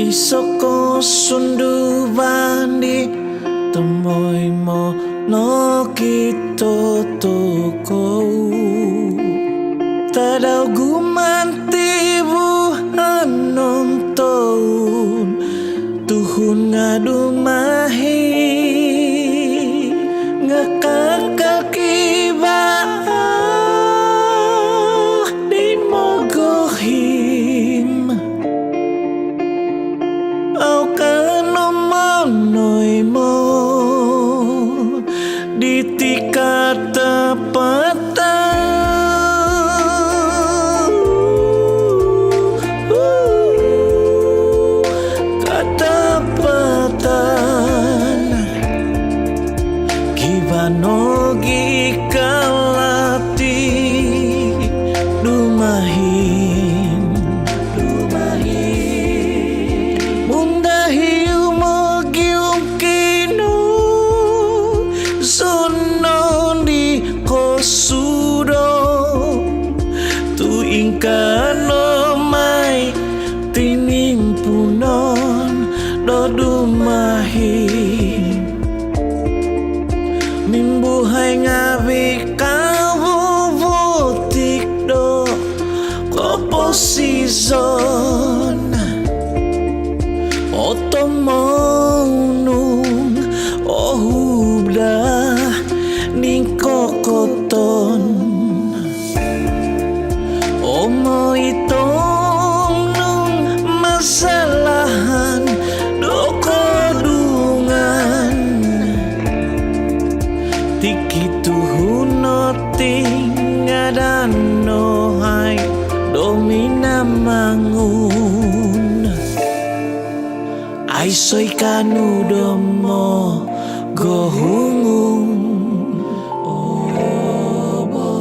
Isoko sundu bandi temoy mo no kito toko tadaw gumanti buhanon taon tuhun nga dumahi nga kakakiba di mo gohim au kano manoy mo di tikata Nogi kalati dumahim mundahi umogi umkino sono di kosudo tu ingkano mai tinimpunon do dumahim mimbuhay ngawi kabubutik do komposisyon otomonung ohubda ning kokoton omo itong nung masalahan do kodungan tikituhuno tingadano hai domina mangun ay soy kanudomo gohungung obo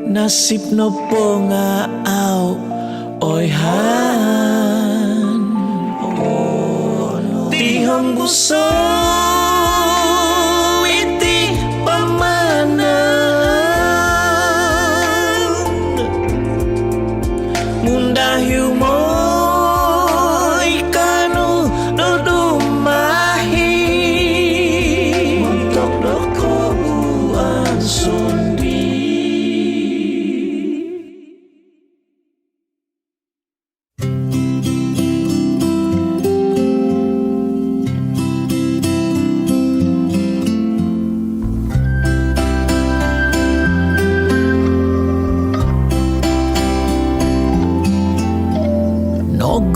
nasib no po nga au oy han tihong gusto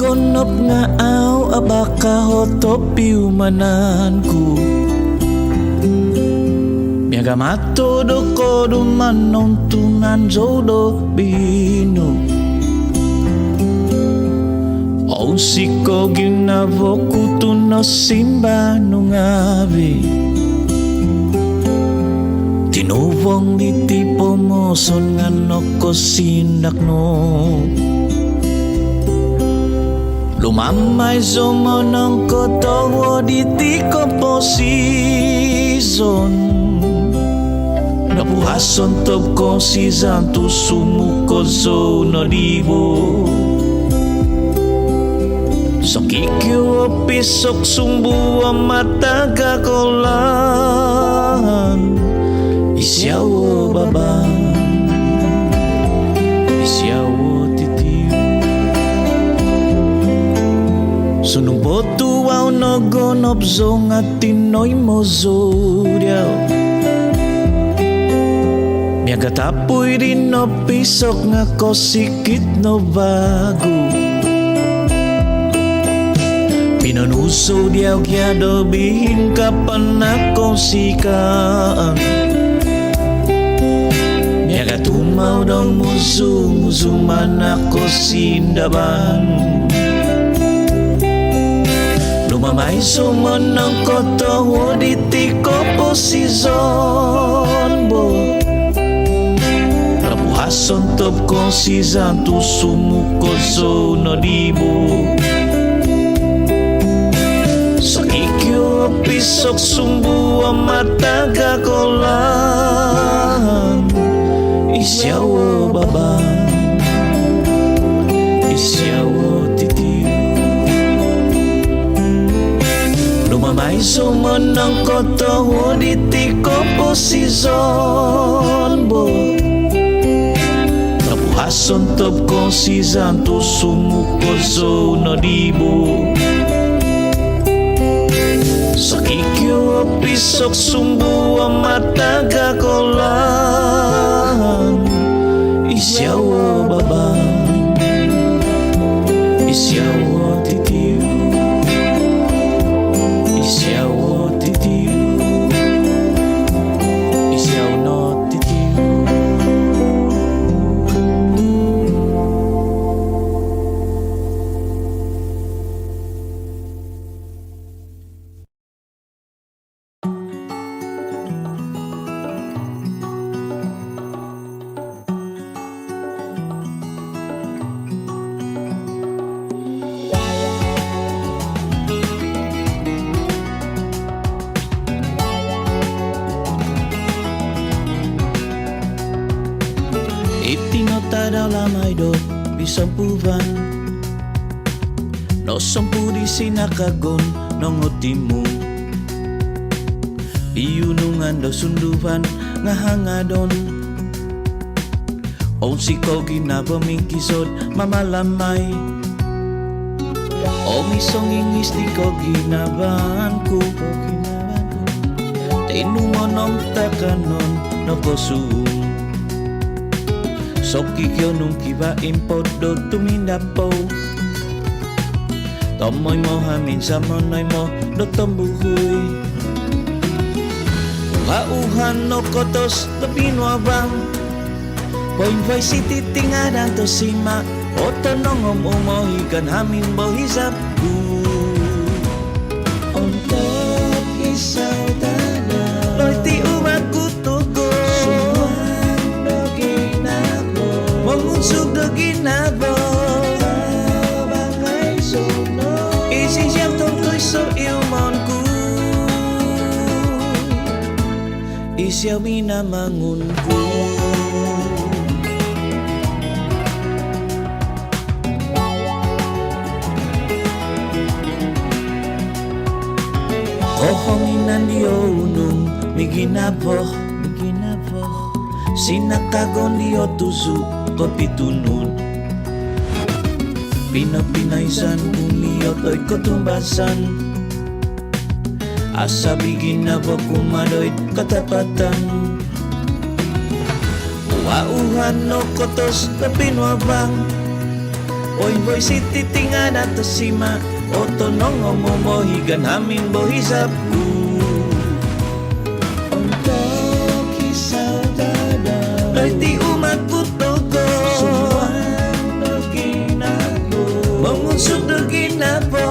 gonop nga aw abaka hotopiu mananku miaga mato do kodo manon tunan jodo bino o siko ginavoku tuno simba nungabi tinubong ditipo mo son ngano ko sindak no lumamay sumonong kotowo di tiko posison napuhason top ko si zantu sumuko zono dibo sokikyo pisok sumbu mataga kolan isyawo babang isyawo sunung botu au nogonop zong atinoy mo zodiaw miaga tapoy rin no pisok nga ko sikit no bago pinanuso diaw kya dobihin kapan ako sikaan miaga tumaw dong musu man ako sindaban lumamay sumonong kotowo di tiko posison bo napuhason top ko si zantu sumuko zono dibo sakikyo pisok sumbu mataga kolan isyawo babang isyawo Ai sumenang koto waditi komposizon bo Nabuhason top konsizan to sumukoso na dibo Sakikyo pisok sumbu mataga kolan Isyawa babang Isyawa titiu Isyawa titiu Isyaw no titiu Itinota dalam hidup bisampuvan No sampu di sinakagon nongotimu Iyunungan do sunduvan ngahangadon O sikaw ginabamingkisod mamalamay O misong ingis di ko ginabanku Tinumonong takanon no kosum Soki kyo nung kiba impod do tumindapo Tomoy mo hamin sa monoy mo do tombuhuy Kauhan no kotos do pinuabang Poin vai city tingadang to sima Oto nongom umohikan hamin bohisap Untuk isaw tada Loy ti umat kutugo Mengunsuk do ginabo Bangay sono Isi siyang tungkoy so ilmonku Isyaw minamangunku Kohominan diyo unong miginabo Sinakagon diyo tusu kopitunun Pinapinaisan umiyot oy kotumbasan Asa bigin na ba kumadoy katapatan Uauhan no kotos na pinuabang Oy boy city tinga na to sima Oto nong omomohigan hamin bohisapku Untuk isaw dada Loy ti umat putogo Sumuan do ginabo Mengunsuk do ginabo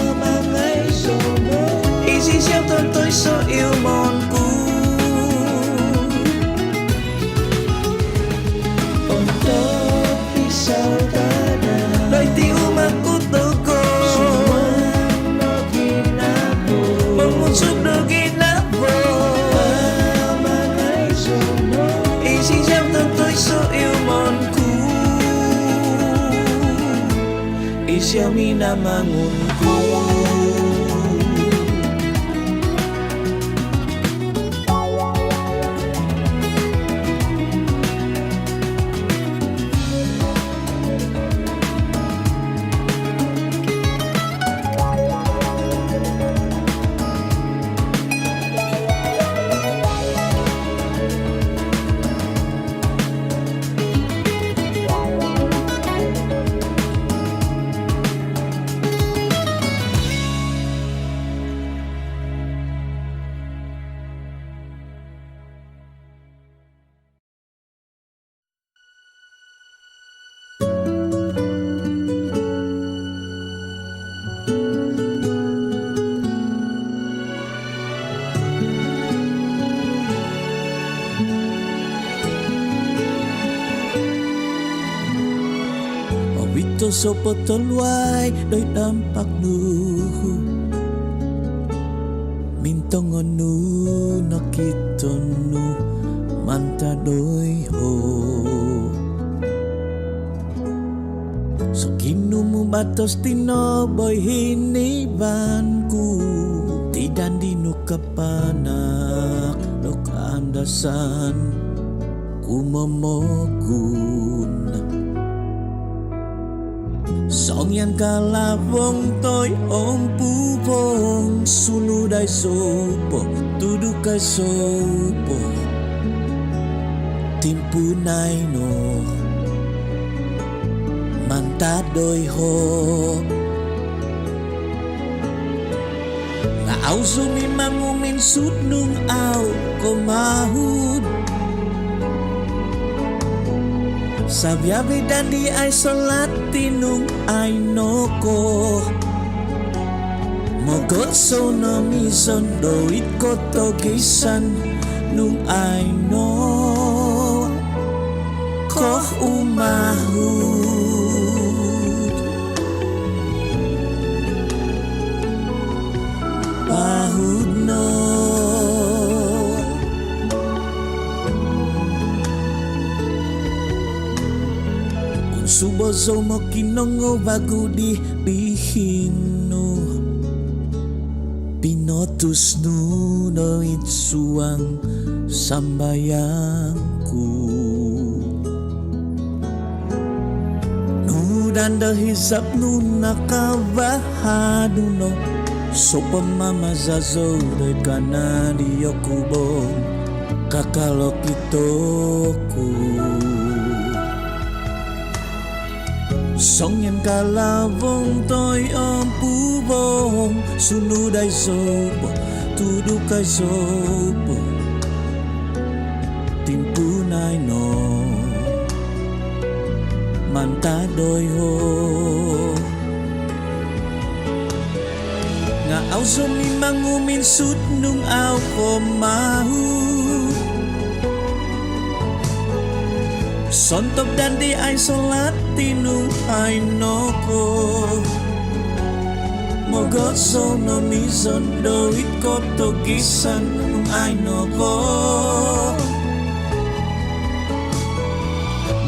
Amangay sono Isi siyang tontoy so ilmonku Untuk isaw dada Loy ti umat putogo Sumuan do ginabo Mengunsuk do ginabo Amangay sono Isi siyang tontoy so ilmonku Isyaw minamangunku Wito sopo tolway doy dampak nu Mintongon nu nakiton nu manta doy ho So kinumu batos tinoboy hinibanku Tidan dinu kapanak no kaandasan kumomogun Song yan kalabong toy om pupong Sunod ay sopo, tuduk ay sopo Timpunay no Mantadoy ho Nga aw sumimangumin sudnung aw kumahud Sabyabi dan di ay salat tinung ay noko Mogot so na mison doit ko togisan nung ay no Koh umahud Pahud no Subozo mo kinongo bago di bihino Pinotus nuno itsuang sambayangku Nudanda hisap nuna kabahado no So pamamazazo de kanadi yokubong kakalok itoku Song yan kalabong toy ang pubong Sunod ay sopo, tuduk ay sopo Timpunay no Mantadoy ho Nga aw sumimangumin sudnung aw kumahu Sontop dan di ay salat tinung ay noko Mogot so no mison doit ko togisan nung ay noko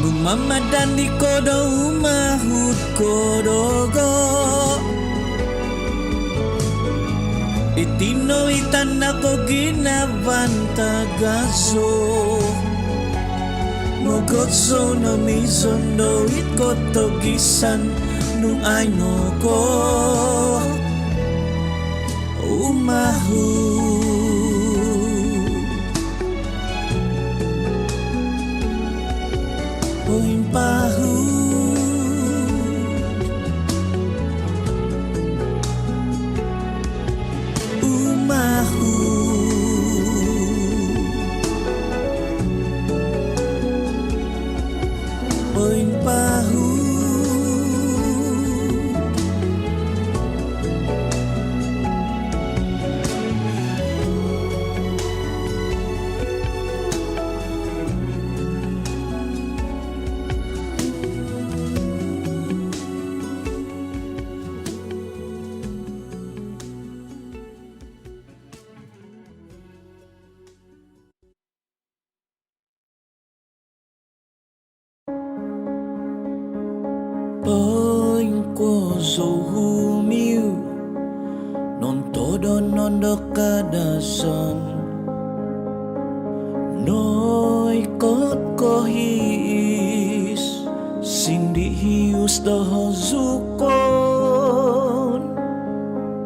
Nung mamadan di ko daw umahud ko dogo Itinoitan ako ginabantagaso Mogot so na mison doit ko togisan nung ay noko umahud Poin pahud umahud Poin pahud Poin ko so humiu Non todo non do kadasan Noi kot kohis Sindi hius doho zukon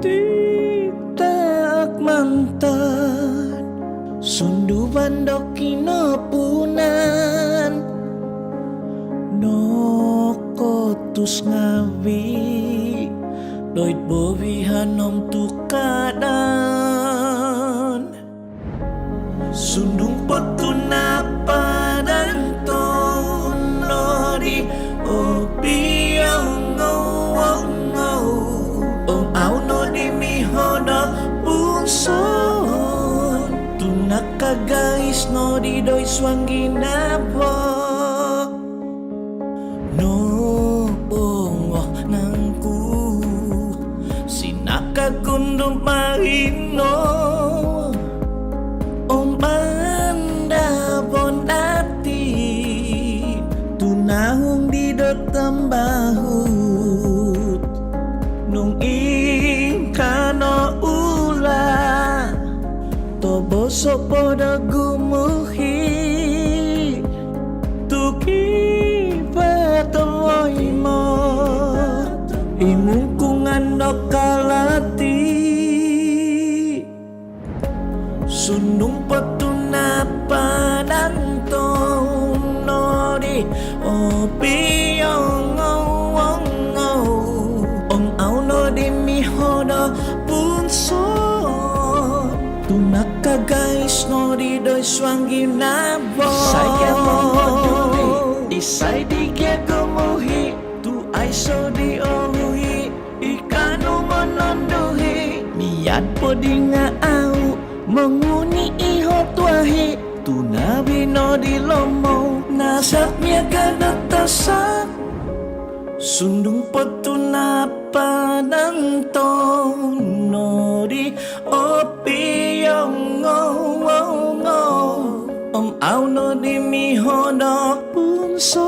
Titak mantan Sundu bandok kinapunan Kotus ngawi Doit bovihan om tukadan Sundung potuna padan tonori Opi ang ngau Om au no di mihoda punson Tunak kagais no di doi swangginabo Kagundong mahino Om banda bondati Tunahong di dotambahu Gunung ingkano ula Tobo sopo da gumuhi Tuki patomoy mo Imungkungan no kalati Sunung patunapan nori Opiyong Om au no di mihoda punso Tunaka guys no di doi swangi nabo Saya mongoduri Isai di gegomuhi Tu ai so di ohui Ikanu mononduhi Niat po di nga au Menguni iho tuahi Tunabi no di lomo Nasak miaga natasak Sundung patuna panang nori Opiyong Om au no di mihoda punso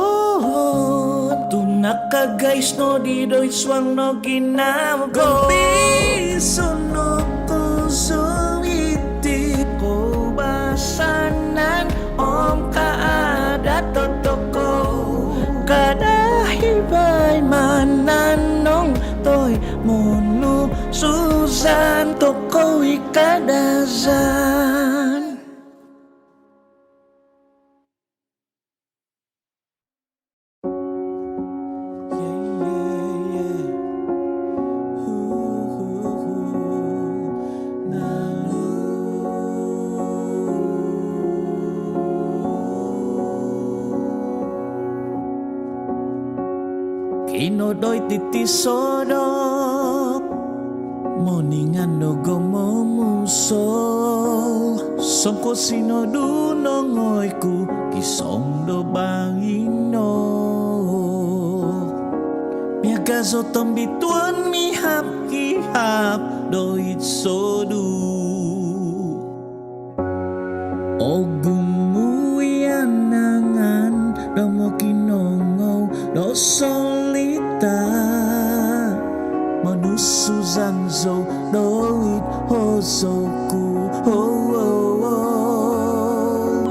Tunaka guys no di doi swang no ginamgo Piso no kusuiti Ko basanan om kaada totoko Kada hibay mananong toy Mono Susan toko ikadazan Inodoy titisodok Moningan no gomomuso Songko sinodunongoy ku Kisong do bangino Miagazo tombituan mihap hihap Doit sodu Ogumuyan nangan Domo kinongo Do solita Manusu zanzo Doit hozoku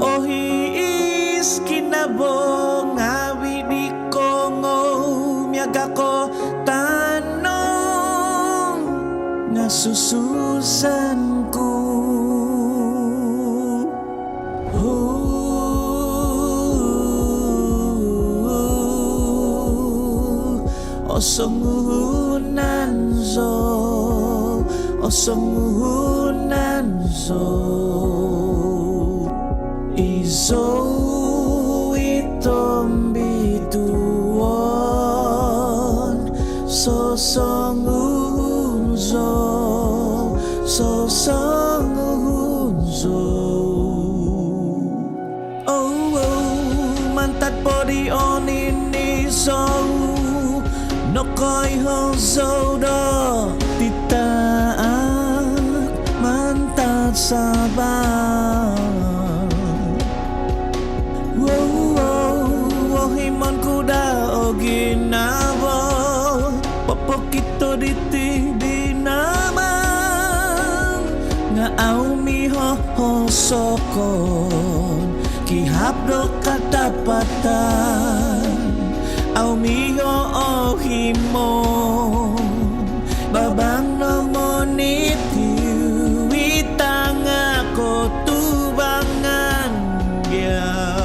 Ohis kinabong Ngawi di kongo Miaga ko tanong Ngasususanku Osongunanzo Izo itombituon Sosongunzo Mantat podi oniniso Nokoy hozodo Titaak mantat sabang Himon kuda o ginabo Popokito diti dinamang Nga au miho hosokon Kihapdo katapatan Au miho o himon Babang no monitiu Itang ako tubangan ya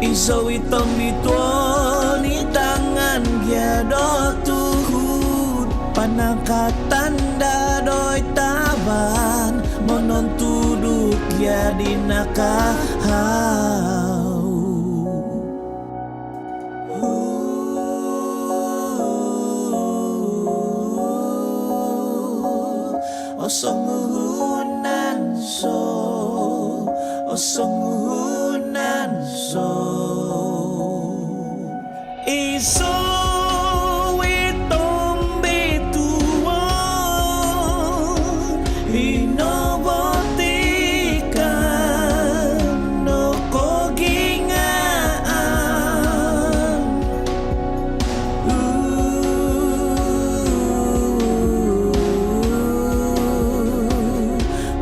Iso itong bituon Itangan ya do tuhud Panangkatanda doy taban Monon tuduk ya dinakahaw Osongunanzo Iso itombituon Inobotikan no kogingaan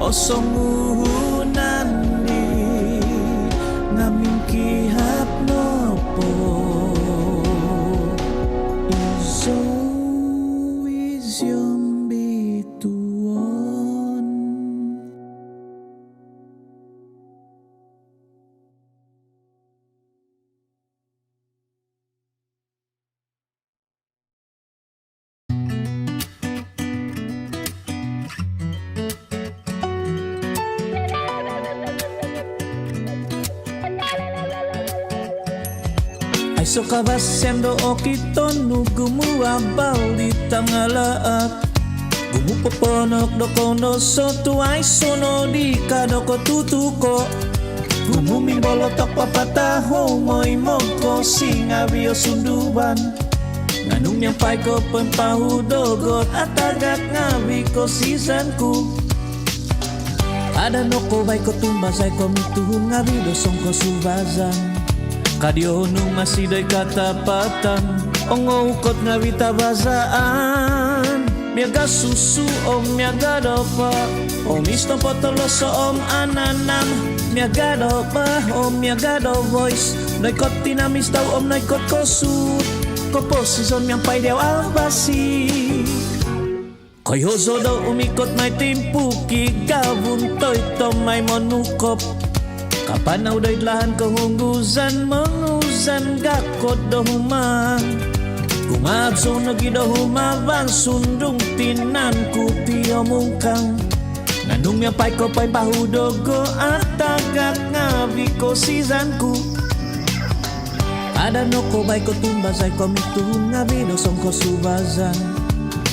kosong uhunan di ngaming kihap nopo iso isyong bituon. Ay so kabasendo o kiton no gumuabal di tangalaat gumupoponok do kono so tuay sono di kadoko tutuko gumuming bolotok papataho moy mongko singawio sunduban nganong yang pai ko pempahudogot atagak ngawi ko sisanku ada noko bay ko tumbasay ko mituhun ngawi do songko subazan kadio nung masih day katapatan ongo ukot nga witabazaan miaga susu om miaga dopa om isto potolo so om ananam miaga dopa om miaga do voice naikot tinamis tau om naikot kosut koposison yang pai dew albasi koy hozo do umikot may timpuki gabun toy tomay monukop kapan uday lahan kahunggusan menguzan gakot dohuman kumabso nagi dohumaban sundung tinan kupio mungkang nandung yang pai ko pai pahudogo atagak ngawi ko sizanku ada noko bai ko tumbasay ko mituhun ngawi dosong ko subazan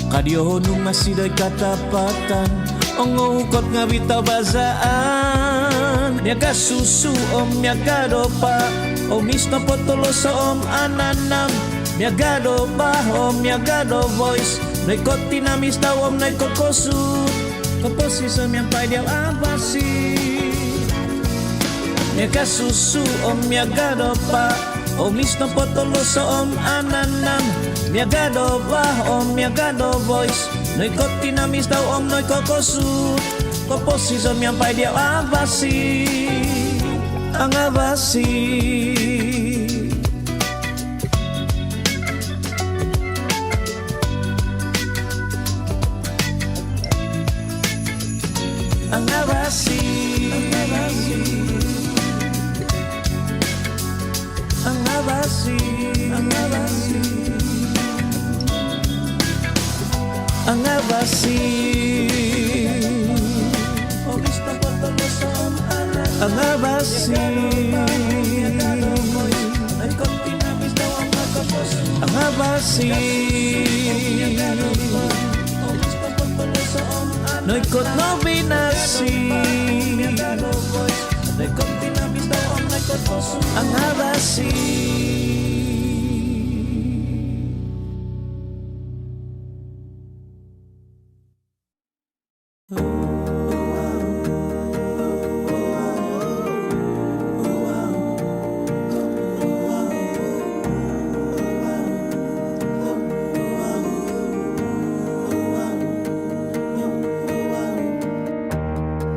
kadio nung masih day katapatan ongo ukot ngawi tabazaan miaga susu om miaga dopa om isto potolo so om ananam miaga dopa om miaga do voice naikot tinamis tau om naikot kosut kaposison yang pai diaw abasi miaga susu om miaga dopa om isto potolo so om ananam miaga dopa om miaga do voice naikot tinamis tau om naikot kosut kaposison yang pai diaw abasi ang abasi ang abasi ang abasi ang abasi ang abasi ang abasi ang abasi noikot no binasi ang abasi.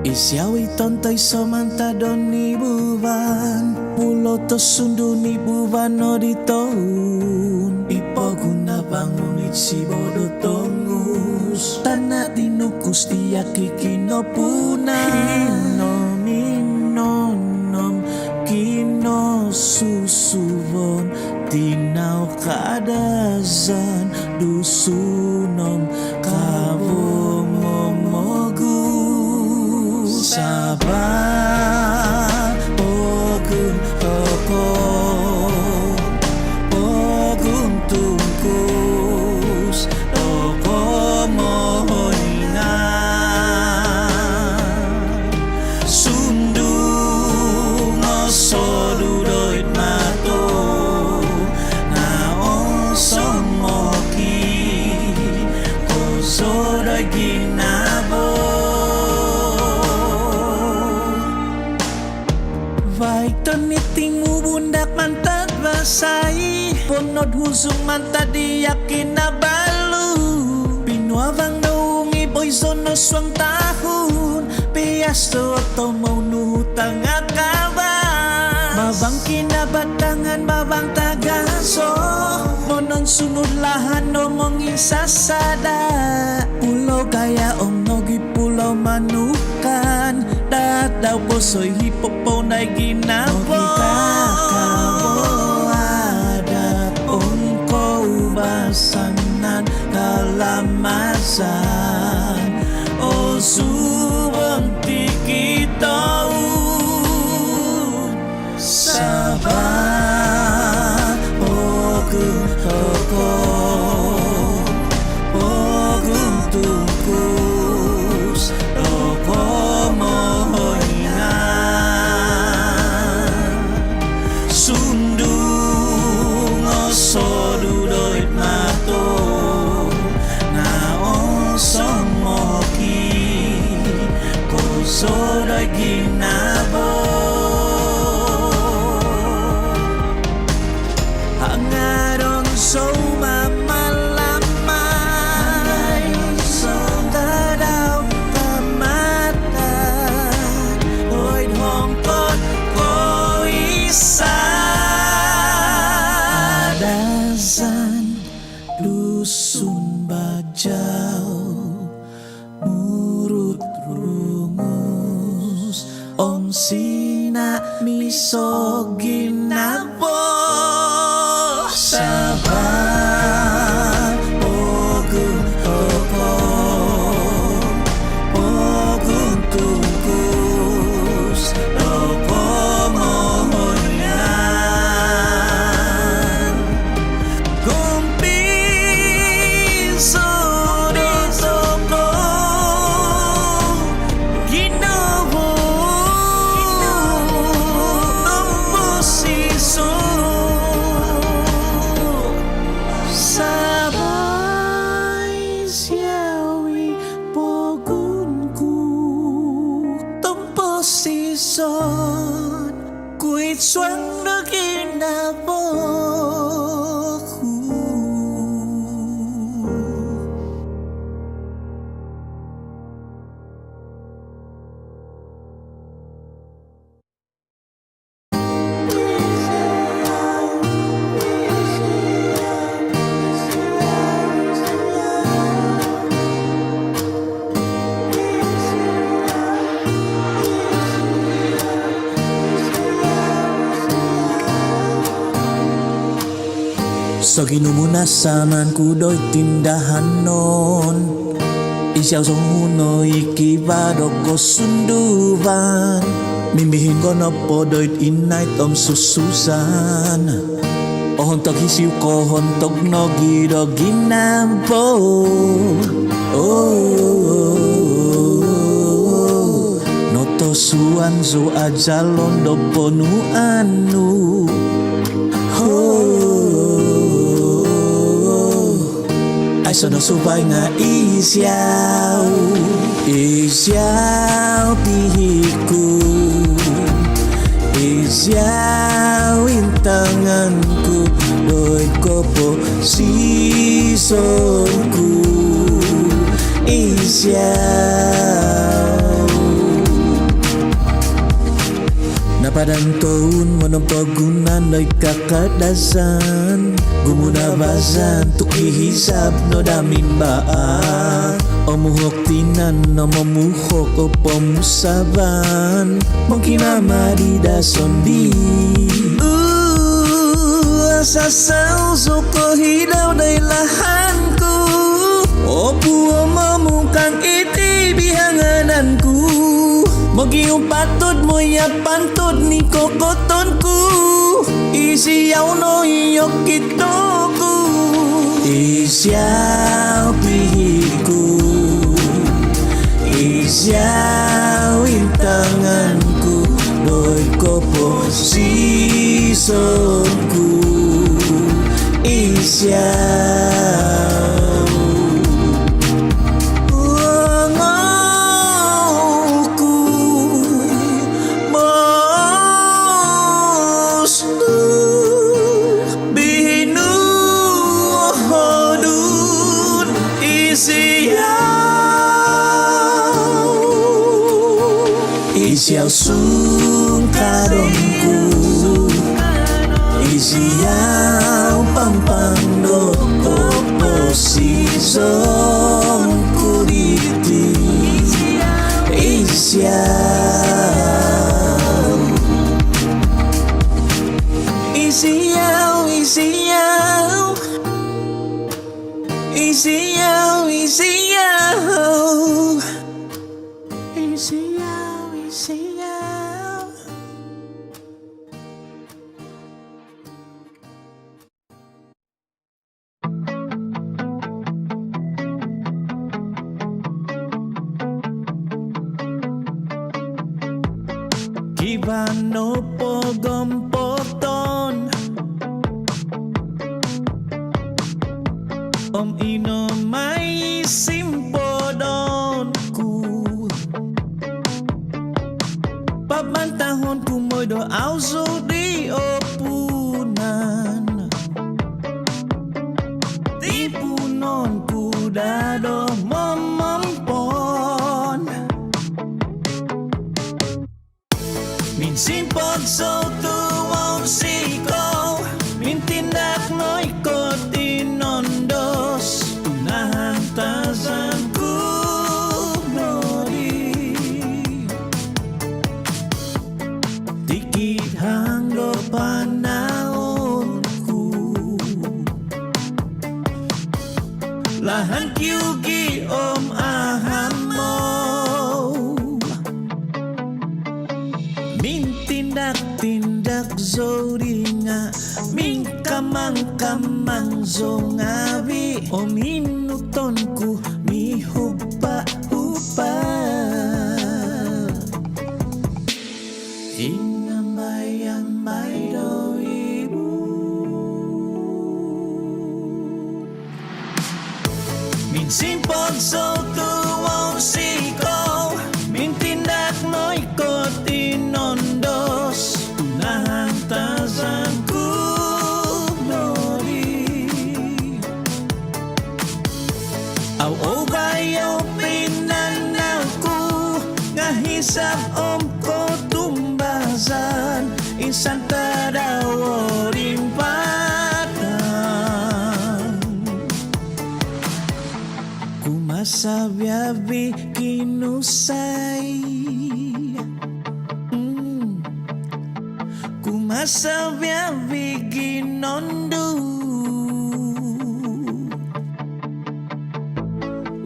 Isyawi tontay somanta don ni buwan pulo to sundu ni buwan no di toun ipo guna bangunit si bodo tongus tanah dinukus dia kikino punah kino nom kino susuvon tinau kadazan dusunom kabong sabar pogum toko pogum tungkus toko mohoina sundung osodu doit mato naon somoki koso daging nabo vai toniting ubundak mantad basai ponod husung mantad diyakin na balu pinuavang daungi boy sono swang tahun Swastiastu atau mau nuhutang akaban Mabang kinabatangan mabang tagaso Monon sunod lahan omongin sasada Pulau kaya nogi pulau manukan Dadaw posoy hipopo na ginapo Adat ongko basanan kalamasan O subang tikitaw Sabah Ogun hoko Ogun tukus Loko mohoingan Sundung oso dudoit mato Naon somoki Koso doy ginabo Hangarong so mamalamay Tadaw kamatan Oy hongkot ko isa Dasan dusun bajaw Murut rungus Om sina misoginapo Sabah Ogun hoko Ogun tukus Loko mohoyan Kumpiso di toko Ginobo Nomposiso Sabay siyawi pogunku Temposison Kuit suang naginapo Sa ginumunasanan kudo'y tindahan non Isyaw sa huno ikibado ko sunduban Mimbihin ko na po do'y inay tom sususan O hontog hisiw ko hontog no gido ginampo Noto suan zo ajalon do ponuanu Ay sono subay nga isyaw Isyaw pihiku Isyaw intanganku Doy ko po sisonku Isyaw Napadang taon manampagunan ay kakadasan Gumunabasan tukihisap no damimbaan O muhok tinan no mamuhok o pamusaban Mangkinamadi sondi Sasaw so hilaw na ilahanku O buwa mamukang iti bihangananku Magiyong patod mo ya pantod ni kokotonku Isiyaw no iyok kitoku Isiyaw pihiku Isiyaw intanganku Doy ko po sisonku Isiyaw Siyaw sung kadongku Isiyaw pampando Oposisyon kuriti Isiyaw Isiyaw Isiyaw Isiyaw Isiyaw Isiyaw Isiyaw Kibano pogompoton Om ino may simpodonku Pabantahon kumoy do auso di opunan Di punon kudado momompon Min simpod so tuwong siko Min tindak noy ko tinondos Tunahang tazan ku nori Tikit hanggo panahonku Lahan kyugi om ahamo Min tindak zoringa Min kamang zongawi O minutonku mi hupa Inambay do ibu Min simpod so tuwong siko Min tindak noy ko tinondos Tunahang tazan ku nori Aw obayo pinanaw ko Ngahisap om ko tumbazan Insan tadawo rimpatan Kumasabyabi kinusay Kumasabyabi ginondu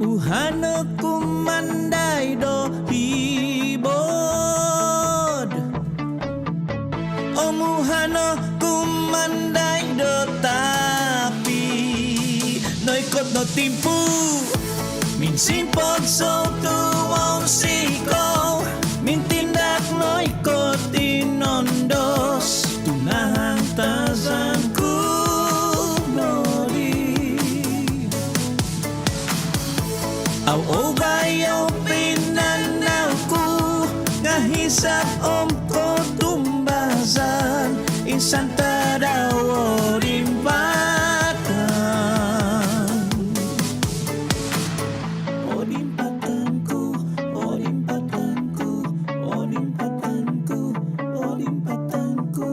Uhano kumanday do hibod Omuhano kumanday do tapi Noikot no timpu Min simpod so tuwong siko Min tindak noikot inondos Tunahang tazan ku nori Aw obayo pinanaw ko Ngahisap om ko tumbazan Insan tadawo rimpatan O rimpatanku O rimpatanku O rimpatanku O rimpatanku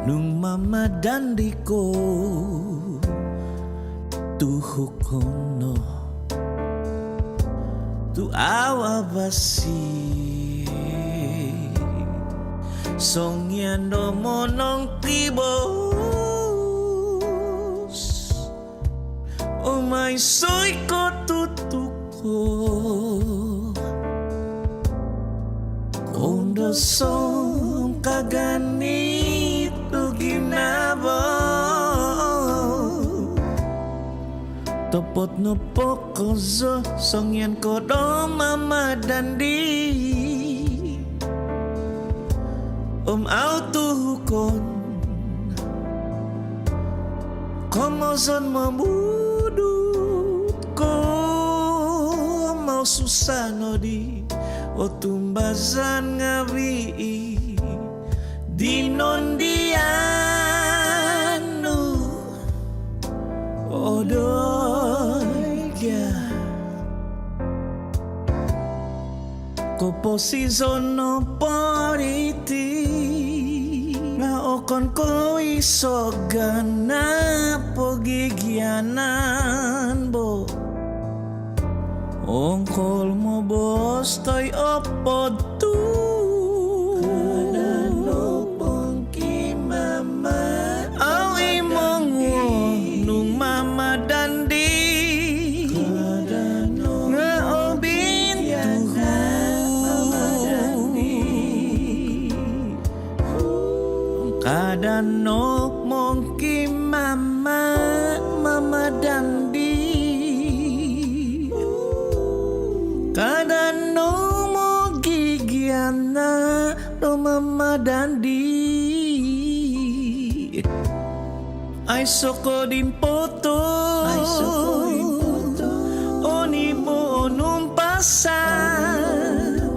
Nung mamadandi ko tuhuk kono tu awa basi songyando monong tibos o may soy ko tutuko kondo song kaganit ginabo topot no pokozo songyan ko do mamadandi autuhukon Como son memudut ko mau susah nodi o tumbasan ngawi di non dianu odoy ya ko posisono poriti nga okon ko isogan na pagigyanan bo ongkol mo bos to'y opod tu kadano pongki mama aw imong nung mama dandi kadano nga obintu kadano pongki mama dandi kadano mo gigiana do mama dandi ay soko dimpoto oni mo numpasa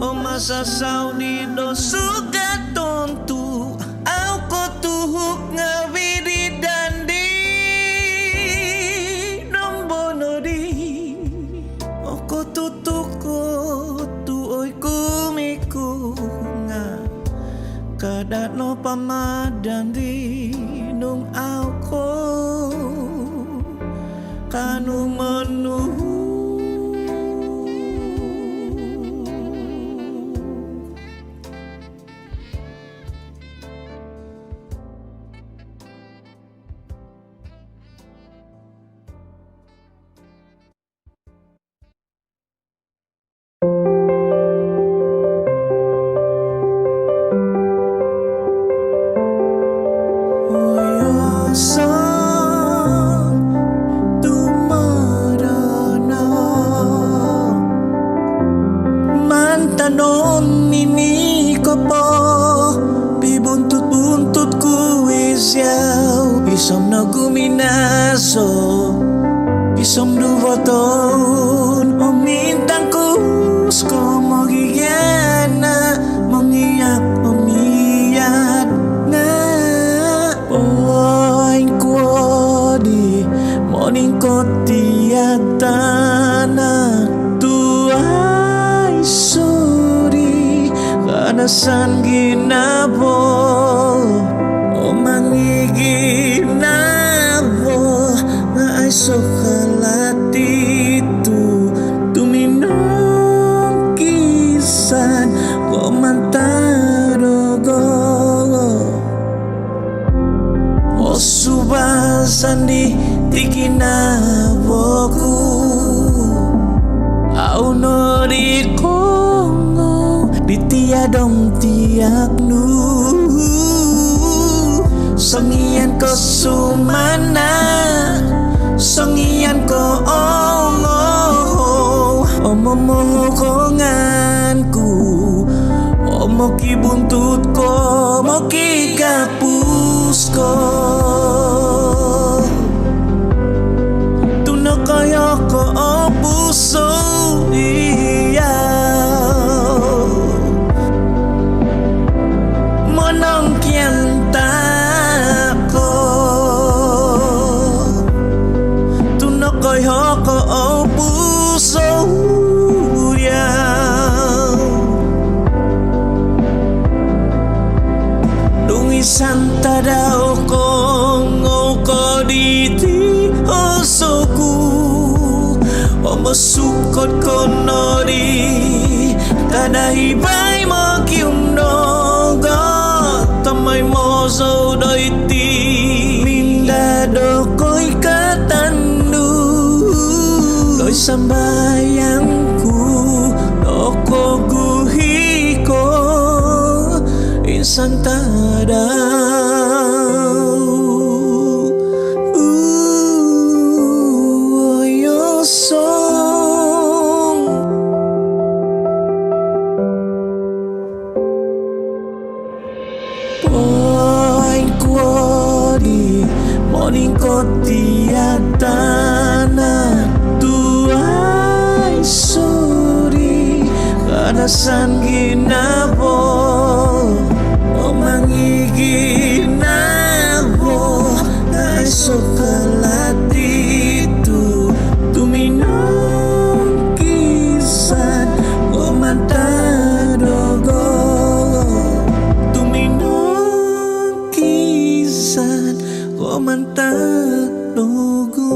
o masasaw ni do sugat tontu au ko tuhuk ngawiri dandi nombono di o ko tutuko tuoy kumiku nga kadano pamadandi nung ako kanu menuhu Tanon ini ko po Bibuntut-buntut ku isyaw Isom na guminaso Isom duwaton O mintang kusko Mogigana Mongiyak umiyat Na Poing kuodi Morning ko tiyatana Tuay suri Kanasan ginabo O mangiginabo Nga ay sokalatitu Tuminong kisan Ko mantarogo O subasan di tikinaboku Au no di kongo di tiadong tiaknu Songian ko sumana Songian ko ongo Omomohokonganku Omo kibuntut ko Mo kikapus ko Tuno kaya ko o puso iya Monong kianta ko Tuno kaya ko o puso iya Dungisan tadaw ko ngoko diti osoku Omasukot ko nori Kadahibay mo kiumnoga Tamay mo so doiti Mindado ko'y katandu Do'y sambayangku Doko guhi ko Insan tadaw song Poing kuodi morning koti manta dogo.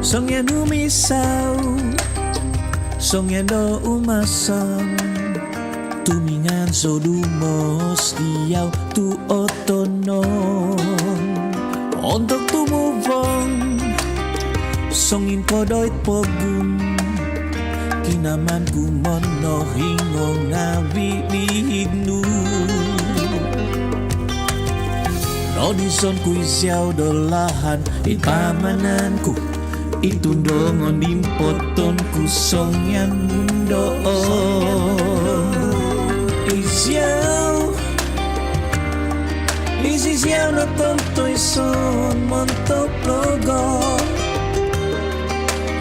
Songnya numisau, songnya do umasang, tumingan so dumos diyaw tu otonon. Untuk tumuvong, songin kodoy pogun, kinaman kumono hingo ngawi lihignu. Rodison kuy siyaw dolahan ipamananku. Itundongon dimpoton kusong yan mundo. Isiyaw na tontoy son montok logo.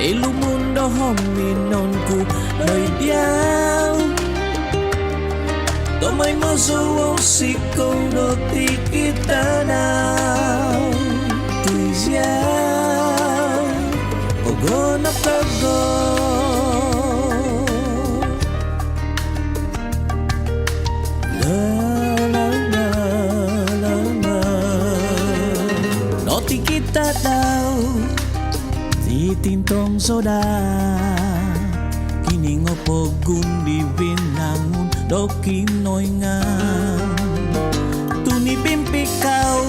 Ilumundo hominon ku loy diyaw. Tomay mo suwaw sikaw do tikita na. Tuisyaw Ogo na tago. La la la la la. Noti kita daw titintong soda. Kini ngopogun di binangun do kinoy nga. Tuni pimpi kau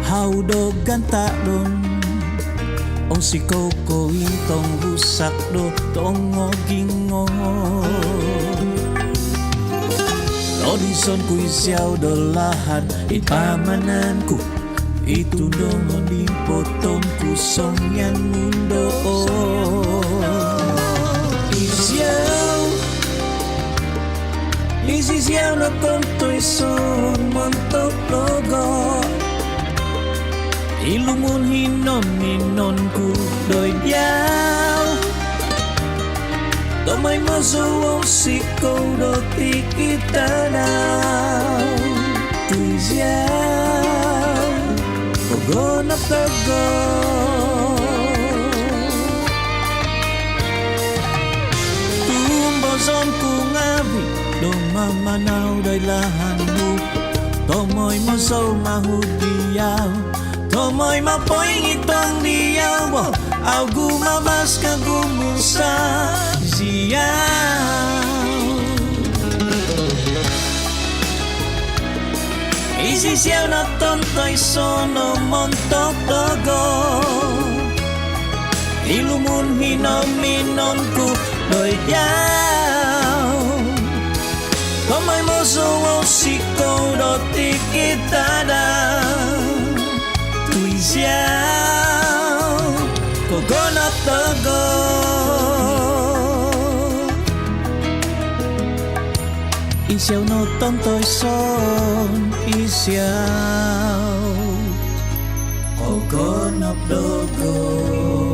hau do ganta don. Ong si koko itong rusak do tongo gingo. Rodison kuy siyaw dolahan ipamananku. Itundongon dimpotong kusong yan mundo. Isiyaw na tontoy son montok logo. Ilumun hinon ku doy diyaw. Tomay masuwaw sikaw do tikita na. Tuisyaw Ogo na tago. Tumbozon ku ngabi do mamanaw day lahan mo. Tomoy masaw mahudiyaw. Tomoy mapoy ngitong diyaw. Au gumabas ka gumusa siyaw. Isisiyaw na tontoy sono montok dogo. Ilumun hinominon ku doy diyaw. Tomoy mo suwaw sikaw do tikita na. Tuisyaw Kogo na tago. Isyaw no tontoy son. Isyaw Kogo na tago.